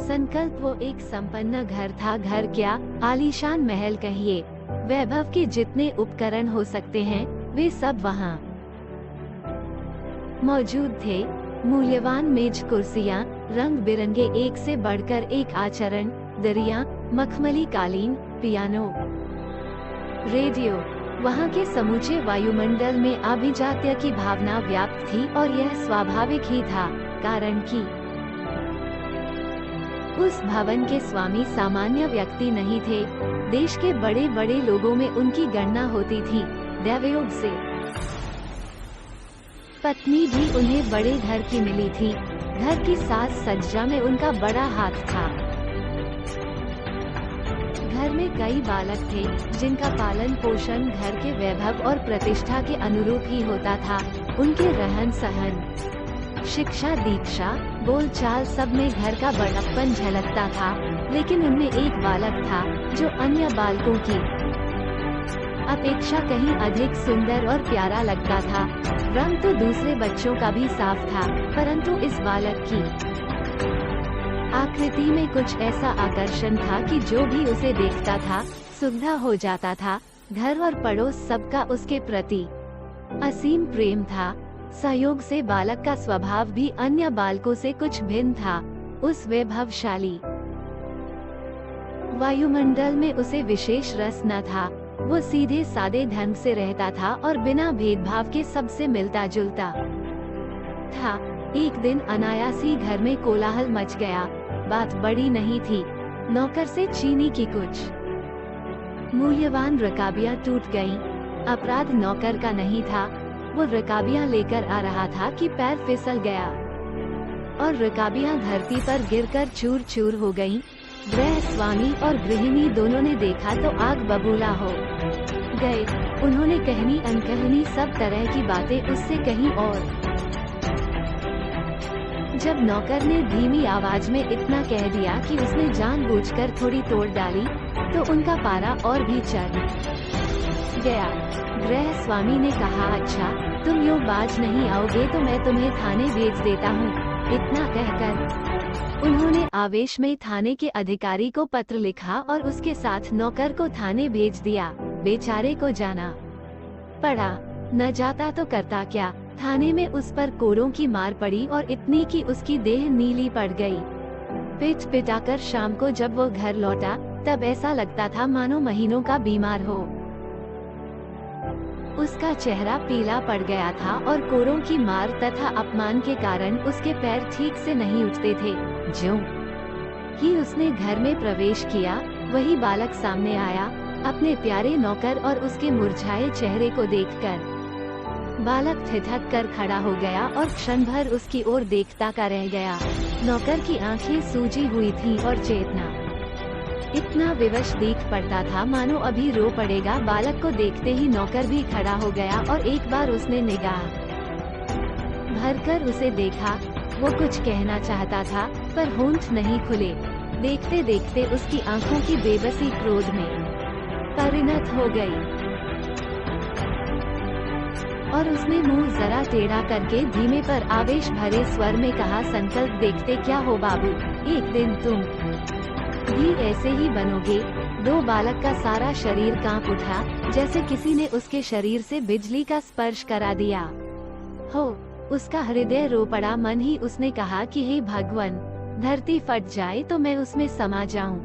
संकल्प वो एक संपन्न घर था। घर क्या, आलीशान महल कहिए, वैभव के जितने उपकरण हो सकते हैं वे सब वहाँ मौजूद थे। मूल्यवान मेज कुर्सियाँ, रंग बिरंगे एक से बढ़कर एक आचरण, दरिया, मखमली कालीन, पियानो, रेडियो। वहाँ के समूचे वायुमंडल में आभिजात्य की भावना व्याप्त थी और यह स्वाभाविक ही था, कारण कि उस भवन के स्वामी सामान्य व्यक्ति नहीं थे। देश के बड़े बड़े लोगों में उनकी गणना होती थी। दैवयोग से पत्नी भी उन्हें बड़े घर की मिली थी। घर की साज सज्जा में उनका बड़ा हाथ था। घर में कई बालक थे जिनका पालन पोषण घर के वैभव और प्रतिष्ठा के अनुरूप ही होता था। उनके रहन सहन, शिक्षा दीक्षा, बोलचाल सब में घर का बड़प्पन झलकता था। लेकिन उनमें एक बालक था जो अन्य बालकों की अपेक्षा कहीं अधिक सुंदर और प्यारा लगता था। रंग तो दूसरे बच्चों का भी साफ था, परंतु इस बालक की आकृति में कुछ ऐसा आकर्षण था कि जो भी उसे देखता था सुविधा हो जाता था। घर और पड़ोस सबका उसके प्रति असीम प्रेम था। सहयोग से बालक का स्वभाव भी अन्य बालकों से कुछ भिन्न था। उस वैभवशाली वायुमंडल में उसे विशेष रस न था। वो सीधे सादे ढंग से रहता था और बिना भेदभाव के सबसे मिलता जुलता था। एक दिन अनायास ही घर में कोलाहल मच गया। बात बड़ी नहीं थी। नौकर से चीनी की कुछ मूल्यवान रकाबियां टूट गईं। अपराध नौकर का नहीं था। वो रकाबियां लेकर आ रहा था कि पैर फिसल गया और रकाबियां धरती पर गिरकर चूर चूर हो गईं। गृह स्वामी और गृहिणी दोनों ने देखा तो आग बबूला हो गए। उन्होंने कहनी अनकहनी सब तरह की बातें उससे कहीं और जब नौकर ने धीमी आवाज में इतना कह दिया कि उसने जानबूझकर थोड़ी तोड़ डाली तो उनका पारा और भी चढ़ गया। गृह स्वामी ने कहा, अच्छा तुम यूँ बाज नहीं आओगे तो मैं तुम्हें थाने भेज देता हूँ। इतना कहकर उन्होंने आवेश में थाने के अधिकारी को पत्र लिखा और उसके साथ नौकर को थाने भेज दिया। बेचारे को जाना पड़ा। न जाता तो करता क्या। थाने में उस पर कोरों की मार पड़ी और इतनी कि उसकी देह नीली पड़ गई। पिट पिटाकर शाम को जब वो घर लौटा तब ऐसा लगता था मानो महीनों का बीमार हो। उसका चेहरा पीला पड़ गया था और कोरों की मार तथा अपमान के कारण उसके पैर ठीक से नहीं उठते थे। ज्यों ही उसने घर में प्रवेश किया, वही बालक सामने आया। अपने प्यारे नौकर और उसके मुरझाए चेहरे को देखकर बालक ठिठक कर खड़ा हो गया और क्षण भर उसकी ओर देखता का रह गया। नौकर की आंखें सूजी हुई थीं और चेतना इतना विवश दिख पड़ता था मानो अभी रो पड़ेगा। बालक को देखते ही नौकर भी खड़ा हो गया और एक बार उसने निगाह भरकर उसे देखा। वो कुछ कहना चाहता था पर होंठ नहीं खुले। देखते देखते उसकी आंखों की बेबसी क्रोध में परिणत हो गई और उसने मुंह जरा टेढ़ा करके धीमे पर आवेश भरे स्वर में कहा, संकल्प देखते क्या हो बाबू, एक दिन तुम भी ऐसे ही बनोगे। दो बालक का सारा शरीर कांप उठा, जैसे किसी ने उसके शरीर से बिजली का स्पर्श करा दिया हो। उसका हृदय रो पड़ा। मन ही उसने कहा कि हे भगवान, धरती फट जाए तो मैं उसमें समा जाऊं।